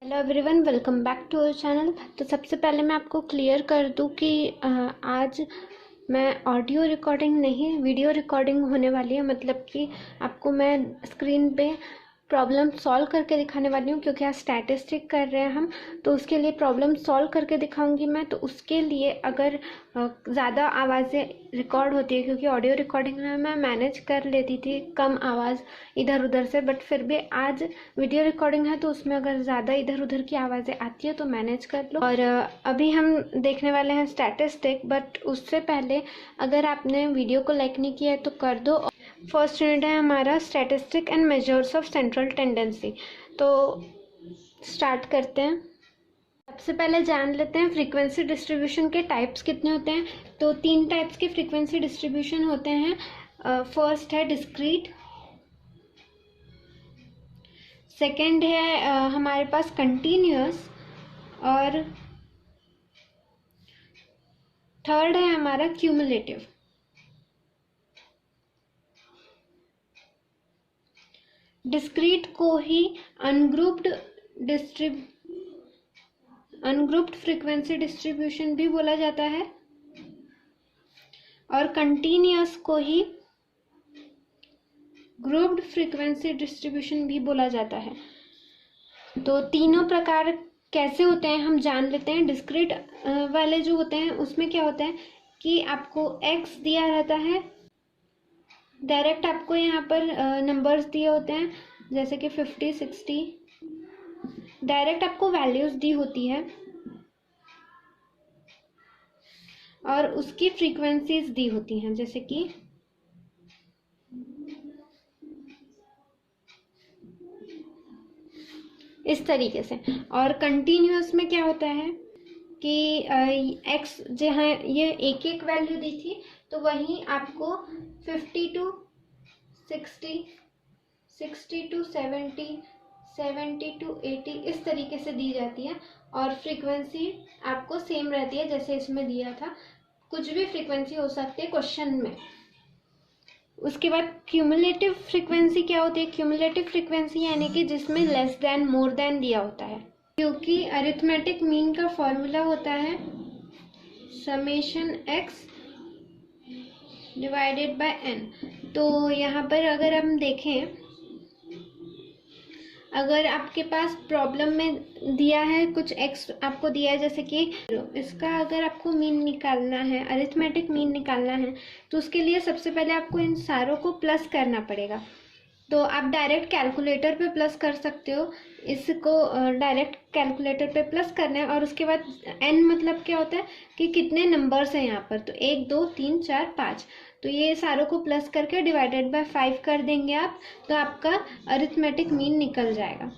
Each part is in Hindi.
Hello everyone, welcome back to our channel. तो सबसे पहले मैं आपको क्लियर कर दूं कि आज मैं ऑडियो रिकॉर्डिंग नहीं वीडियो रिकॉर्डिंग होने वाली है। मतलब कि आपको मैं स्क्रीन पे प्रॉब्लम सॉल्व करके दिखाने वाली हूँ, क्योंकि आज स्टैटिस्टिक कर रहे हैं हम, तो उसके लिए प्रॉब्लम सॉल्व करके दिखाऊंगी मैं। तो उसके लिए अगर ज़्यादा आवाज़ें रिकॉर्ड होती है, क्योंकि ऑडियो रिकॉर्डिंग में मैं मैनेज कर लेती थी कम आवाज़ इधर उधर से, बट फिर भी आज वीडियो रिकॉर्डिंग है तो उसमें अगर ज़्यादा इधर उधर की आवाज़ें आती है तो मैनेज कर लो। और अभी हम देखने वाले हैं स्टैटिस्टिक, बट उससे पहले अगर आपने वीडियो को लाइक नहीं किया है तो कर दो। फर्स्ट यूनिट है हमारा statistic and measures of central tendency. तो स्टार्ट करते हैं। सबसे पहले जान लेते हैं फ्रीक्वेंसी डिस्ट्रीब्यूशन के टाइप्स कितने होते हैं। तो 3 टाइप्स के फ्रीक्वेंसी डिस्ट्रीब्यूशन होते हैं। फर्स्ट है डिस्क्रीट, सेकेंड है हमारे पास कंटिन्यूअस, और थर्ड है हमारा क्यूमुलेटिव। डिस्क्रीट को ही अनग्रुप्ड फ्रीक्वेंसी डिस्ट्रीब्यूशन भी बोला जाता है, और कंटिन्यूअस को ही ग्रुप्ड फ्रीक्वेंसी डिस्ट्रीब्यूशन भी बोला जाता है। तो तीनों प्रकार कैसे होते हैं हम जान लेते हैं। डिस्क्रीट वाले जो होते हैं उसमें क्या होता है कि आपको x दिया रहता है, डायरेक्ट आपको यहाँ पर नंबर्स दिए होते हैं, जैसे कि 50, 60, डायरेक्ट आपको वैल्यूज दी होती है और उसकी फ्रीक्वेंसीज दी होती हैं, जैसे कि इस तरीके से। और कंटिन्यूअस में क्या होता है कि x जहाँ ये एक एक वैल्यू दी थी, तो वहीं आपको 50 to 60, 60 to 70, 70 to 80 इस तरीके से दी जाती है, और फ्रीक्वेंसी आपको सेम रहती है जैसे इसमें दिया था। कुछ भी फ्रीक्वेंसी हो सकती है क्वेश्चन में। उसके बाद क्यूमुलेटिव फ्रीक्वेंसी क्या होती है। क्यूमुलेटिव फ्रीक्वेंसी यानी कि जिसमें लेस देन मोर देन दिया होता है, क्योंकि अरिथमेटिक मीन का फॉर्मूला होता है summation x divided by n। तो यहाँ पर अगर हम देखें, अगर आपके पास प्रॉब्लम में दिया है कुछ x आपको दिया है, जैसे कि इसका अगर आपको मीन निकालना है, अरिथमेटिक मीन निकालना है, तो उसके लिए सबसे पहले आपको इन सारों को प्लस करना पड़ेगा। तो आप डायरेक्ट कैलकुलेटर पे प्लस कर सकते हो, इसको डायरेक्ट कैलकुलेटर पे प्लस करना है। और उसके बाद n मतलब क्या होता है कि कितने नंबर्स हैं यहाँ पर, तो 1, 2, 3, 4, 5, तो ये सारों को प्लस करके डिवाइडेड बाय 5 कर देंगे आप, तो आपका अरिथमेटिक मीन निकल जाएगा।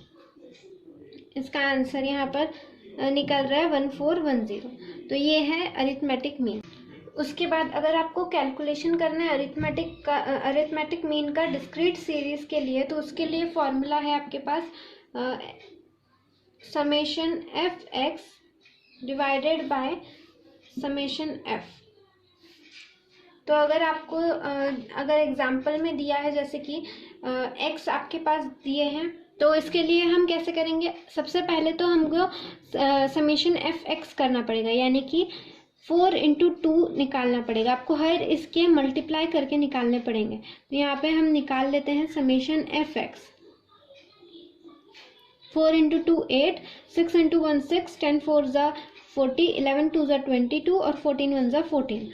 इसका आंसर यहाँ पर निकल रहा है 1410। तो ये है अरिथमेटिक मीन। उसके बाद अगर आपको कैलकुलेशन करना है अरिथमेटिक मीन का डिस्क्रीट सीरीज के लिए, तो उसके लिए फॉर्मूला है आपके पास summation fx divided by summation f। तो अगर आपको अगर एग्जाम्पल में दिया है जैसे कि x आपके पास दिए हैं, तो इसके लिए हम कैसे करेंगे। सबसे पहले तो हमको समेशन fx करना पड़ेगा, यानी कि 4 into 2 निकालना पड़ेगा आपको, हर इसके मल्टीप्लाई करके निकालने पड़ेंगे। तो यहाँ पे हम निकाल लेते हैं समेशन fx। 4 into 2 8, 6 into 1 6, 10 4 जा 40, 11 2 जा 22 और 14 1 जा 14।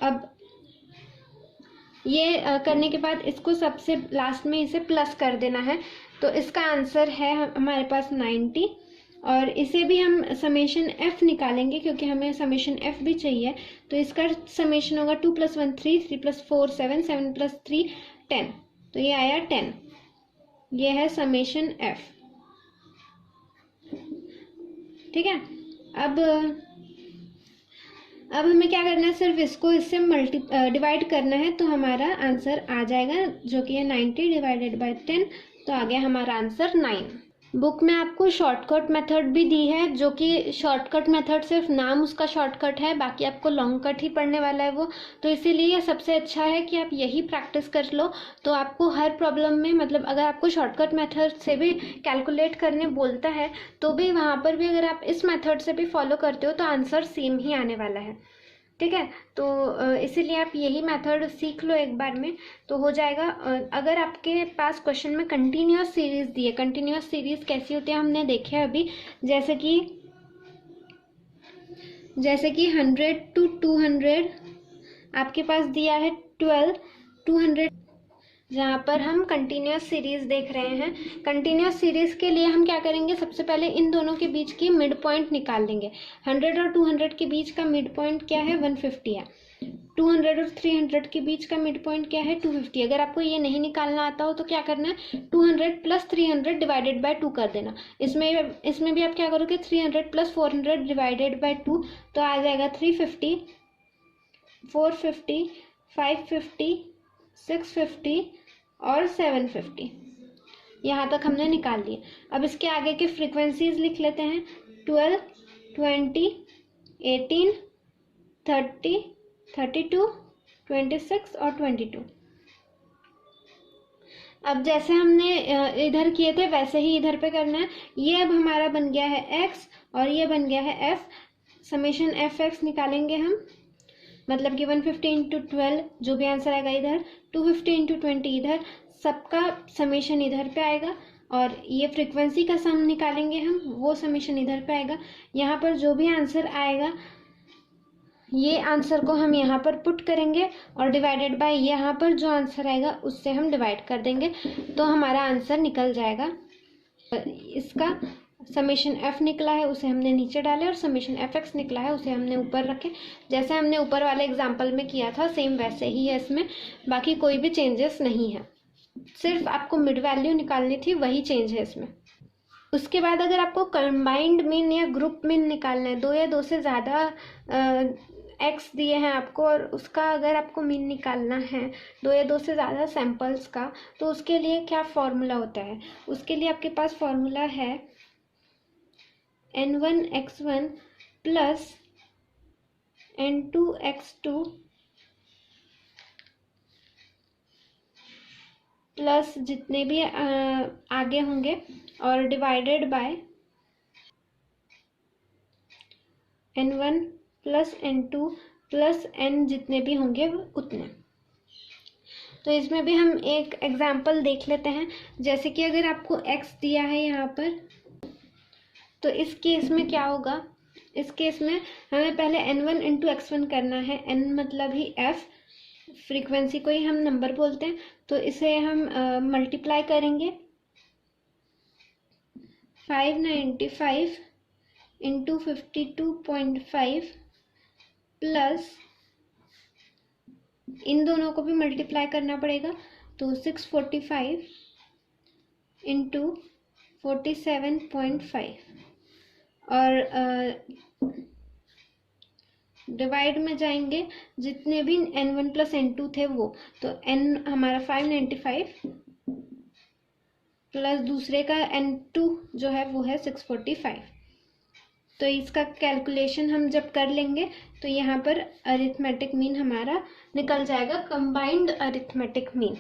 अब ये करने के बाद इसको सबसे लास्ट में इसे प्लस कर देना है, तो इसका आंसर है हमारे पास 90। और इसे भी हम समेशन f निकालेंगे, क्योंकि हमें समेशन f भी चाहिए। तो इसका समेशन होगा 2 + 1 3, 3 + 4 7, 7 + 3 10, तो ये आया 10। ये है समेशन f। ठीक है। अब हमें क्या करना है, सिर्फ इसको इससे डिवाइड करना है, तो हमारा आंसर आ जाएगा जो कि है 90 डिवाइडेड बाय 10। तो आ गया हमारा आंसर 9। बुक में आपको शॉर्टकट मेथड भी दी है, जो कि शॉर्टकट मेथड सिर्फ नाम उसका शॉर्टकट है, बाकी आपको लॉन्ग कट ही पढ़ने वाला है वो। तो इसीलिए ये सबसे अच्छा है कि आप यही प्रैक्टिस कर लो, तो आपको हर प्रॉब्लम में, मतलब अगर आपको शॉर्टकट मेथड से भी कैलकुलेट करने बोलता है तो भी वहाँ पर भी अगर आप इस मेथड से भी फॉलो करते हो तो आंसर सेम ही आने वाला है। ठीक है, तो इसीलिए आप यही मेथड सीख लो एक बार में तो हो जाएगा। अगर आपके पास क्वेश्चन में कंटिन्यूअस सीरीज दी है, कंटिन्यूअस सीरीज कैसी होती है हमने देखे अभी, जैसे कि 100 to 200 आपके पास दिया है 12 200, जहाँ पर हम कंटिन्यूअस सीरीज देख रहे हैं। कंटिन्यूअस सीरीज के लिए हम क्या करेंगे, सबसे पहले इन दोनों के बीच की मिड पॉइंट निकाल लेंगे। 100 और 200 के बीच का मिड पॉइंट क्या है, 150 है। 200 और 300 के बीच का मिड पॉइंट क्या है, 250। अगर आपको ये नहीं निकालना आता हो तो क्या करना है, 200 प्लस 300 डिवाइडेड बाय 2 कर देना। इसमें भी आप क्या करोगे, 300 प्लस 400 डिवाइडेड बाय 2, तो आ जाएगा 350, 450, 550, 650 और 750। यहाँ तक हमने निकाल लिए। अब इसके आगे के फ्रीक्वेंसीज लिख लेते हैं, 12, 20, 18, 30, 32, 26 और 22। अब जैसे हमने इधर किए थे वैसे ही इधर पे करना है। ये अब हमारा बन गया है x और ये बन गया है f। समेशन एफ एक्स निकालेंगे हम, मतलब कि 150 इंटू 12 जो भी आंसर आएगा इधर, 250 इंटू 20 इधर, सबका समेशन इधर पे आएगा। और ये फ्रीक्वेंसी का सम निकालेंगे हम, वो समेशन इधर पे आएगा। यहाँ पर जो भी आंसर आएगा ये आंसर को हम यहाँ पर पुट करेंगे और डिवाइडेड बाय यहाँ पर जो आंसर आएगा उससे हम डिवाइड कर देंगे, तो हमारा आंसर निकल जाएगा। इसका समेशन एफ निकला है उसे हमने नीचे डाले और समेशन एफ एक्स निकला है उसे हमने ऊपर रखे। जैसे हमने ऊपर वाले एग्जाम्पल में किया था सेम वैसे ही है इसमें, बाकी कोई भी चेंजेस नहीं है, सिर्फ आपको मिड वैल्यू निकालनी थी वही चेंज है इसमें। उसके बाद अगर आपको कंबाइंड मीन या ग्रुप मीन निकालना है, दो या दो से ज़्यादा एक्स दिए हैं आपको और उसका अगर आपको मीन निकालना है दो या दो से ज़्यादा सैंपल्स का, तो उसके लिए क्या फॉर्मूला होता है, उसके लिए आपके पास फॉर्मूला है n1x1 प्लस n2x2 प्लस जितने भी आगे होंगे और divided by n1 plus n2 plus n जितने भी होंगे उतने। तो इसमें भी हम एक एग्जाम्पल देख लेते हैं। जैसे कि अगर आपको x दिया है यहाँ पर, तो इस केस में क्या होगा, इस केस में हमें पहले n1 इंटू x1 करना है। n मतलब ही f, फ्रीक्वेंसी को ही हम नंबर बोलते हैं, तो इसे हम मल्टीप्लाई करेंगे 595 इंटू 52.5 प्लस इन दोनों को भी मल्टीप्लाई करना पड़ेगा, तो 645 इंटू 47.5 और डिवाइड में जाएंगे जितने भी n1 प्लस n2 थे वो, तो n हमारा 595 प्लस दूसरे का n2 जो है वो है 645। तो इसका कैलकुलेशन हम जब कर लेंगे तो यहाँ पर अरिथमेटिक मीन हमारा निकल जाएगा, कंबाइंड अरिथमेटिक मीन।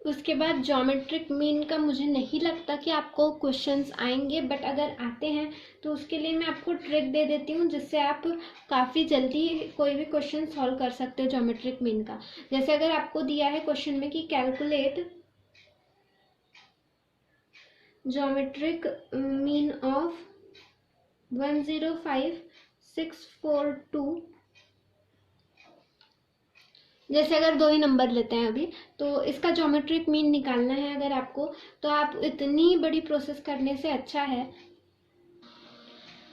उसके बाद ज्योमेट्रिक मीन का मुझे नहीं लगता कि आपको क्वेश्चंस आएंगे, बट अगर आते हैं तो उसके लिए मैं आपको ट्रिक दे देती हूँ जिससे आप काफ़ी जल्दी कोई भी क्वेश्चन सॉल्व कर सकते हो ज्योमेट्रिक मीन का। जैसे अगर आपको दिया है क्वेश्चन में कि कैलकुलेट ज्योमेट्रिक मीन ऑफ 105,642, जैसे अगर दो ही नंबर लेते हैं अभी, तो इसका ज्योमेट्रिक मीन निकालना है अगर आपको, तो आप इतनी बड़ी प्रोसेस करने से अच्छा है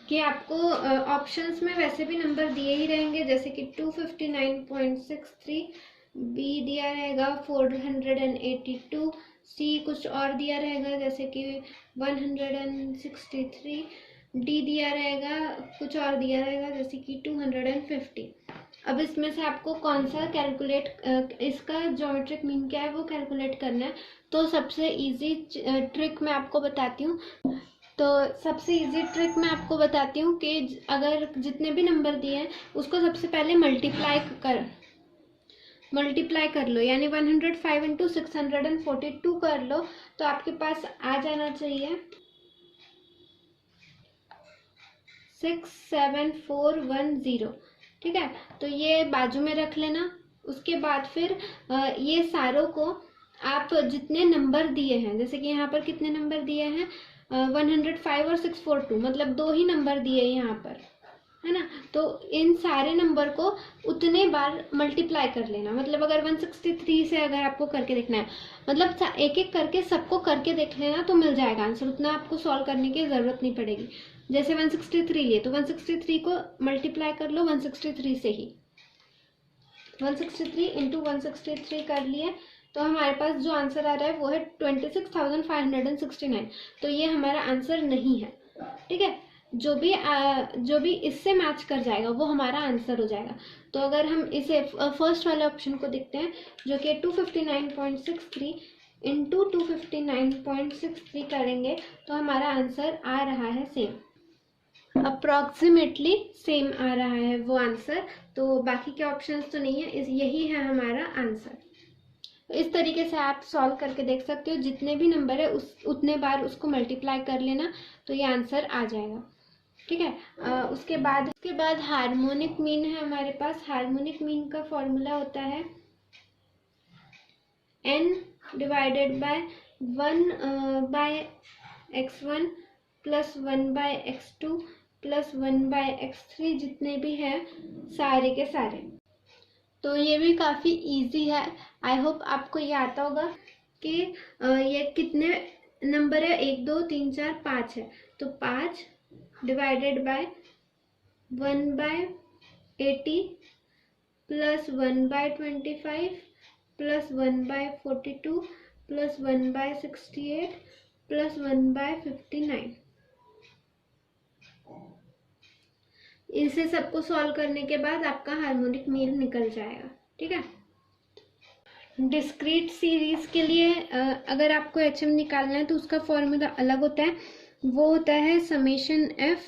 कि आपको ऑप्शंस में वैसे भी नंबर दिए ही रहेंगे, जैसे कि 259.63, बी दिया रहेगा 482, सी कुछ और दिया रहेगा जैसे कि 163, डी दिया रहेगा कुछ और दिया रहेगा जैसे कि 250। अब इसमें से आपको कौन सा कैलकुलेट, इसका ज्योमेट्रिक मीन क्या है वो कैलकुलेट करना है। तो सबसे इजी ट्रिक मैं आपको बताती हूँ। कि अगर जितने भी नंबर दिए हैं उसको सबसे पहले मल्टीप्लाई कर लो, यानी 105 इंटू 642 कर लो। तो आपके पास आ जाना चाहिए 67410। ठीक है, तो ये बाजू में रख लेना। उसके बाद फिर ये सारों को आप जितने नंबर दिए हैं, जैसे कि यहाँ पर कितने नंबर दिए हैं 105 और 642, मतलब 2 ही नंबर दिए यहाँ पर, है ना। तो इन सारे नंबर को उतने बार मल्टीप्लाई कर लेना। मतलब अगर 163 से अगर आपको करके देखना है, मतलब एक एक करके सबको करके देख लेना तो मिल जाएगा आंसर, उतना आपको सॉल्व करने की ज़रूरत नहीं पड़ेगी। जैसे 163 लिए तो 163 को मल्टीप्लाई कर लो 163 से ही। 163 इंटू 163 कर लिए तो हमारे पास जो आंसर आ रहा है वो है 26,569। तो ये हमारा आंसर नहीं है। ठीक है, जो भी इससे मैच कर जाएगा वो हमारा आंसर हो जाएगा। तो अगर हम इसे फर्स्ट वाले ऑप्शन को देखते हैं, जो कि 259.63 इंटू 259.63 करेंगे तो हमारा आंसर आ रहा है सेम, अप्रॉक्सीमेटली सेम आ रहा है वो आंसर। तो बाकी के ऑप्शंस तो नहीं है, यही है हमारा आंसर। तो इस तरीके से आप सॉल्व करके देख सकते हो। जितने भी नंबर है उतने बार उसको मल्टीप्लाई कर लेना तो ये आंसर आ जाएगा। ठीक है, उसके बाद हार्मोनिक मीन है हमारे पास। हार्मोनिक मीन का फॉर्मूला होता है n divided by 1 by x1 plus 1 by x2 plus 1 by x3, जितने भी हैं सारे के सारे। तो ये भी काफ़ी इजी है। आई होप आपको ये आता होगा कि ये कितने नंबर है, 1 2 3 4 5 है। तो 5 divided by 1 by 80 plus 1 by 25 plus 1 by 42 plus 1 by 68 plus 1 by 59। इसे सबको सॉल्व करने के बाद आपका हार्मोनिक मीन निकल जाएगा। ठीक है, डिस्क्रीट सीरीज के लिए अगर आपको HM निकालना है तो उसका फॉर्मूला अलग होता है। वो होता है summation f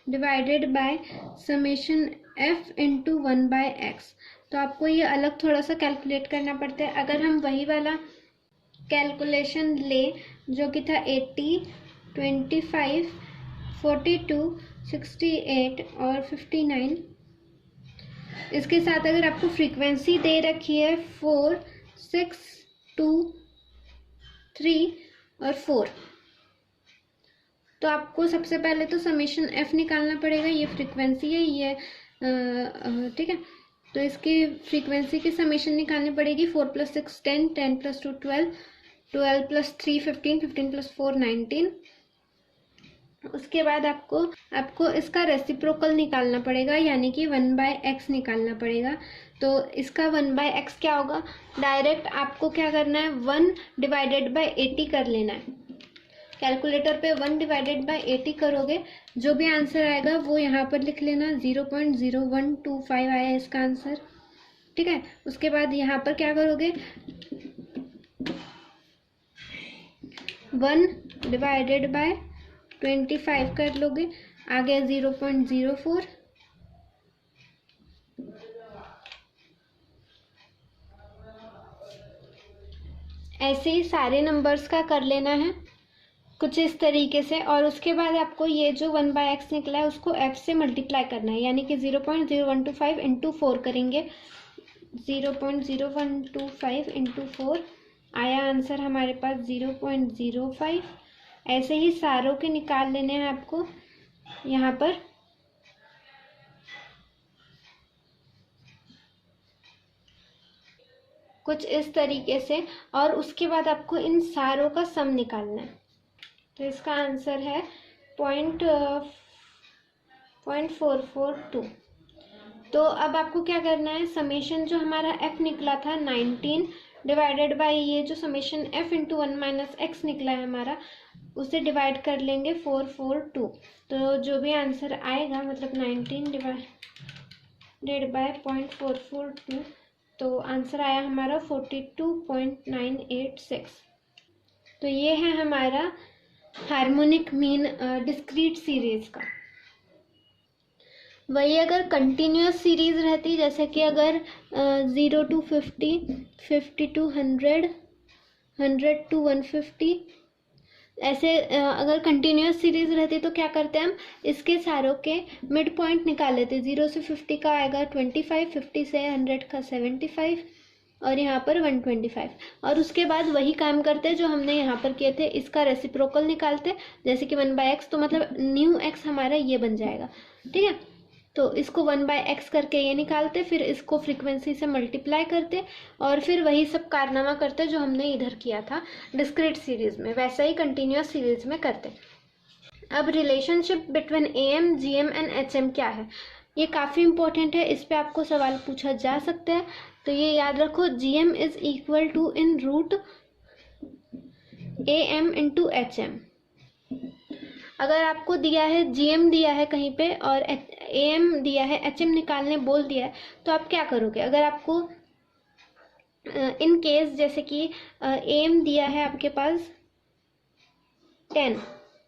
divided by summation f into 1 by x। तो आपको ये अलग थोड़ा सा कैलकुलेट करना पड़ता है। अगर हम वही वाला कैलकुलेशन ले जो कि था 80, 25, 42, 68 और 59, इसके साथ अगर आपको फ्रीक्वेंसी दे रखी है 4, 6, 2, 3 और 4, तो आपको सबसे पहले तो समेशन f निकालना पड़ेगा। ये फ्रीक्वेंसी है ये, ठीक है। तो इसकी फ्रीक्वेंसी की समेशन निकालनी पड़ेगी। 4 + 6 10, 10 + 2 12, 12 + 3 15, 15 + 4 19। उसके बाद आपको इसका रेसिप्रोकल निकालना पड़ेगा, यानी कि 1 बाय x निकालना पड़ेगा। तो इसका 1 बाय x क्या होगा, डायरेक्ट आपको क्या करना है 1 डिवाइडेड बाय 80 कर लेना है। कैलकुलेटर पे 1 डिवाइडेड बाय 80 करोगे, जो भी आंसर आएगा वो यहाँ पर लिख लेना। 0.0125 आया इसका आंसर। ठीक है, उसके बाद यहाँ पर क्या करोगे 1 डिवाइडेड बाय 25 कर लोगे, आ गया 0.04। ऐसे ही सारे नंबर्स का कर लेना है कुछ इस तरीके से। और उसके बाद आपको ये जो 1 बाय x निकला है उसको f से मल्टीप्लाई करना है, यानी कि 0.0125 इंटू 4 करेंगे। 0.0125 इंटू 4 आया आंसर हमारे पास 0.05। ऐसे ही सारों के निकाल लेने हैं आपको यहाँ पर। कुछ इस तरीके से, और उसके बाद आपको इन सारों का सम निकालना है। तो इसका आंसर है 0.442। तो अब आपको क्या करना है, समेशन जो हमारा f निकला था 19 डिवाइडेड बाय ये जो summation f into 1 minus x निकला है हमारा, उसे डिवाइड कर लेंगे 442। तो जो भी आंसर आएगा, मतलब 19 डिवाइड डिवाइडेड बाय 0.442, तो आंसर आया हमारा 42.986। तो ये है हमारा हार्मोनिक मीन डिस्क्रीट सीरीज का। वही अगर कंटिन्यूस सीरीज रहती, जैसे कि अगर 0 to 50, 50 to 100, 100 to 150, ऐसे अगर कंटिन्यूस सीरीज रहती तो क्या करते हैं हम, इसके सारों के मिड पॉइंट निकाल लेते। 0 से 50 का आएगा 25, 50 से 100 का 75, और यहाँ पर 125, और उसके बाद वही काम करते जो हमने यहाँ पर किए थे, इसका रेसिप्रोकल निकालते, जैसे कि 1/x, तो मतलब न्यू x हमारा ये बन जाएगा, ठीक है। तो इसको 1/x करके ये निकालते, फिर इसको फ्रीक्वेंसी से मल्टीप्लाई करते, और फिर वही सब कारनामा करते जो हमने इधर किया था डिस्क्रीट सीरीज में, वैसा ही कंटिन्यूस सीरीज में करते। अब relationship between AM, GM and HM क्या है, ये काफ़ी इंपॉर्टेंट है, इस पे आपको सवाल पूछा जा सकता है। तो ये याद रखो, GM is equal to in root AM into HM। अगर आपको दिया है GM दिया है कहीं पे और AM दिया है, HM निकालने बोल दिया है, तो आप क्या करोगे। अगर आपको इन केस जैसे कि AM दिया है आपके पास 10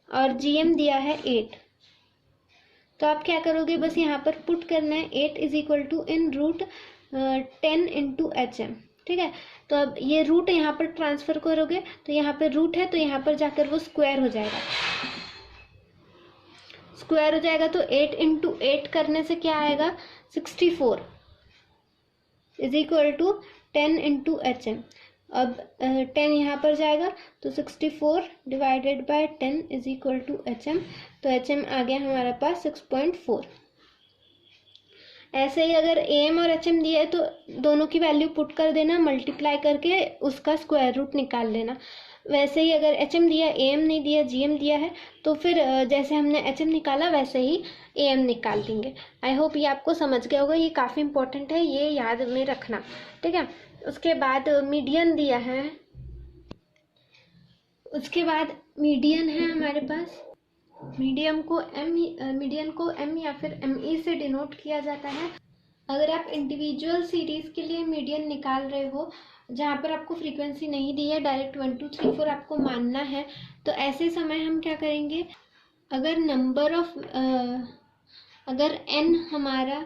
और GM दिया है 8, तो आप क्या करोगे, बस यहाँ पर पुट करना है 8 is equal to in root 10 into HM, ठीक है। तो अब ये रूट यहाँ पर ट्रांसफर करोगे, तो यहाँ पर रूट है तो यहाँ पर जाकर वो स्क्वायर हो जाएगा, स्क्वायर हो जाएगा। तो 8 इंटू 8 करने से क्या आएगा, 64 is equal to 10 into HM। अब 10 यहाँ पर जाएगा, तो 64 divided by 10 is equal to HM, तो HM आ गया हमारे पास 6.4। ऐसे ही अगर AM और HM दिया है तो दोनों की वैल्यू पुट कर देना, मल्टीप्लाई करके उसका स्क्वायर रूट निकाल लेना। वैसे ही अगर HM दिया, AM नहीं दिया, GM दिया है, तो फिर जैसे हमने HM निकाला वैसे ही AM निकाल देंगे। आई होप ये आपको समझ गया होगा, ये काफ़ी इंपॉर्टेंट है, ये याद में रखना, ठीक है। उसके बाद मीडियन दिया है, उसके बाद मीडियन है हमारे पास। मीडियन को M या फिर ME से डिनोट किया जाता है। अगर आप इंडिविजुअल सीरीज के लिए मीडियन निकाल रहे हो, जहाँ पर आपको फ्रीक्वेंसी नहीं दी है, डायरेक्ट 1 2 3 4 आपको मानना है, तो ऐसे समय हम क्या करेंगे, अगर नंबर ऑफ अगर n हमारा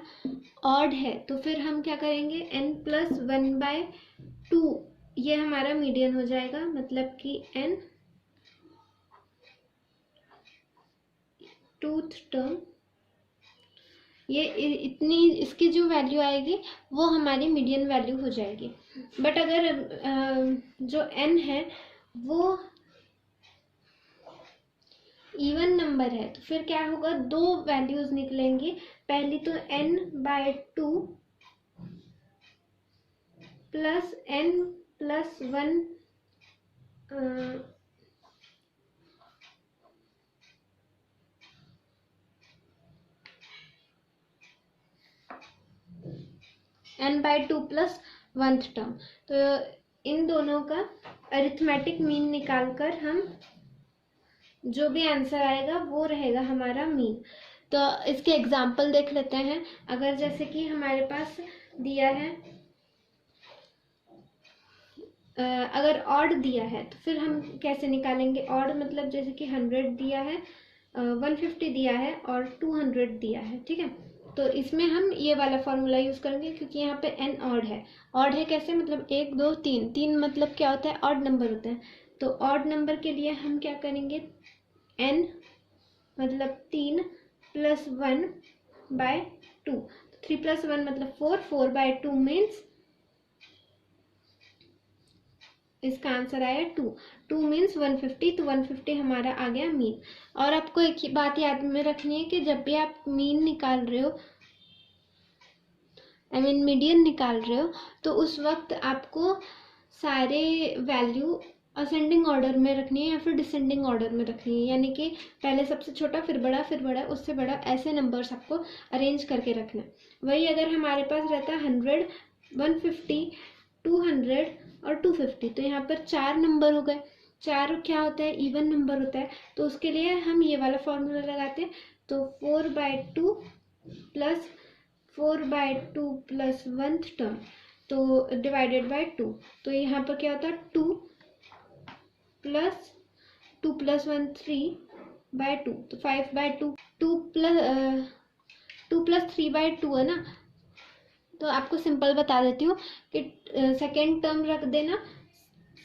ऑड है तो फिर हम क्या करेंगे, n प्लस 1/2 ये हमारा मीडियन हो जाएगा, मतलब कि n टूथ टर्म, ये इतनी इसकी जो वैल्यू आएगी वो हमारी मीडियन वैल्यू हो जाएगी। बट अगर जो n है वो इवन नंबर है, तो फिर क्या होगा, दो वैल्यूज निकलेंगी। पहली तो n/2 plus n+1 n/2 plus 1th term. तो इन दोनों का अरिथमेटिक मीन निकालकर हम जो भी आंसर आएगा वो रहेगा हमारा मीन। तो इसके एग्जाम्पल देख लेते हैं। अगर जैसे कि हमारे पास दिया है, अगर ऑड दिया है तो फिर हम कैसे निकालेंगे ऑड, मतलब जैसे कि 100 दिया है, 150 दिया है और 200 दिया है, ठीक है। तो इसमें हम ये वाला फॉर्मूला यूज करेंगे, क्योंकि यहाँ पे n ऑड है। ऑड है कैसे, मतलब 1 2 3, 3 मतलब क्या होता है, ऑड नंबर होता है। तो ऑड नंबर के लिए हम क्या करेंगे, n मतलब 3 प्लस 1/2, 3 प्लस 1 मतलब 4, 4/2 मीन्स इसका आंसर आया 2 मीन्स 150, तो 150 हमारा आ गया मीन। और आपको एक ही बात याद में रखनी है कि जब भी आप मीन निकाल रहे हो, मीडियन निकाल रहे हो, तो उस वक्त आपको सारे वैल्यू असेंडिंग ऑर्डर में रखनी है या फिर डिसेंडिंग ऑर्डर में रखनी है, यानी कि पहले सबसे छोटा फिर बड़ा फिर बड़ा उससे बड़ा, ऐसे नंबर्स आपको अरेंज करके रखना है। वही अगर हमारे पास रहता है 100, 150, 200 और 250, तो यहाँ पर 4 नंबर हो गए। 4 क्या होता है, इवन नंबर होता है, तो उसके लिए हम ये वाला फॉर्मूला लगाते हैं। तो 4/2 प्लस 4/2 प्लस 1th टर्म तो डिवाइडेड बाय 2, तो यहाँ पर क्या होता है 2 प्लस 1 3/2, तो 5/2, 2 प्लस 3/2 है ना। तो आपको सिंपल बता देती हूँ कि सेकेंड टर्म रख देना,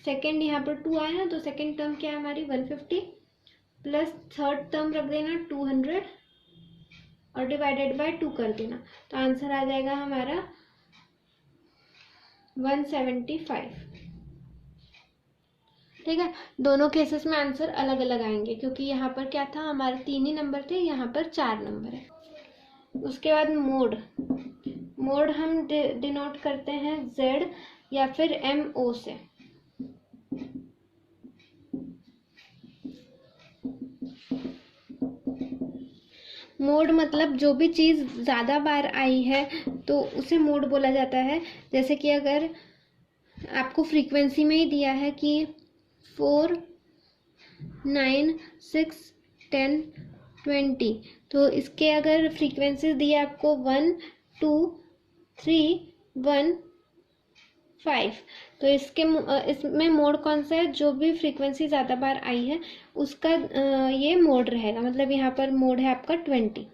सेकेंड यहाँ पर 2 आया ना, तो सेकेंड टर्म क्या है हमारी 150 प्लस थर्ड टर्म रख देना 200 और डिवाइडेड बाय 2 कर देना, तो आंसर आ जाएगा हमारा 175। ठीक है, दोनों केसेस में आंसर अलग अलग आएंगे क्योंकि यहाँ पर क्या था हमारे 3 ही नंबर थे, यहाँ पर 4 नंबर है। उसके बाद मोड हम डिनोट करते हैं Z या फिर MO से। मोड मतलब जो भी चीज़ ज़्यादा बार आई है तो उसे मोड बोला जाता है। जैसे कि अगर आपको फ्रीक्वेंसी में ही दिया है कि 4, 9, 6, 10, 20, तो इसके अगर फ्रीक्वेंसी दी है आपको 1, 2, 3, 1, 5, तो इसमें मोड कौन सा है, जो भी फ्रीक्वेंसी ज़्यादा बार आई है उसका ये मोड रहेगा। मतलब यहाँ पर मोड है आपका 20।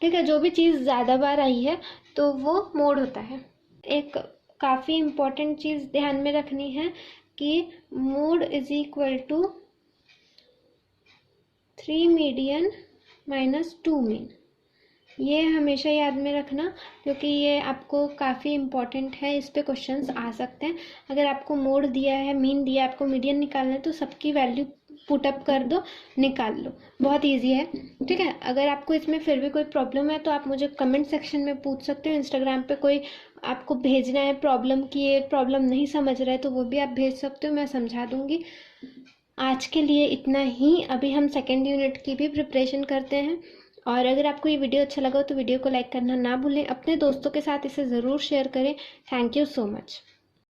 ठीक है, जो भी चीज़ ज़्यादा बार आई है तो वो मोड होता है। एक काफ़ी इम्पोर्टेंट चीज़ ध्यान में रखनी है कि mode is equal to 3 median minus 2 mean. ये हमेशा याद में रखना क्योंकि ये आपको काफ़ी इम्पॉर्टेंट है, इस पे क्वेश्चंस आ सकते हैं। अगर आपको मोड दिया है, मीन दिया है, आपको मीडियन निकालना है तो सबकी वैल्यू पुट अप कर दो, निकाल लो, बहुत इजी है। ठीक है, अगर आपको इसमें फिर भी कोई प्रॉब्लम है तो आप मुझे कमेंट सेक्शन में पूछ सकते हो। इंस्टाग्राम पे कोई आपको भेजना है प्रॉब्लम की, ये प्रॉब्लम नहीं समझ रहे तो वो भी आप भेज सकते हो, मैं समझा दूँगी। आज के लिए इतना ही। अभी हम सेकेंड यूनिट की भी प्रिपरेशन करते हैं। और अगर आपको ये वीडियो अच्छा लगा तो वीडियो को लाइक करना ना भूलें, अपने दोस्तों के साथ इसे ज़रूर शेयर करें। Thank you so much.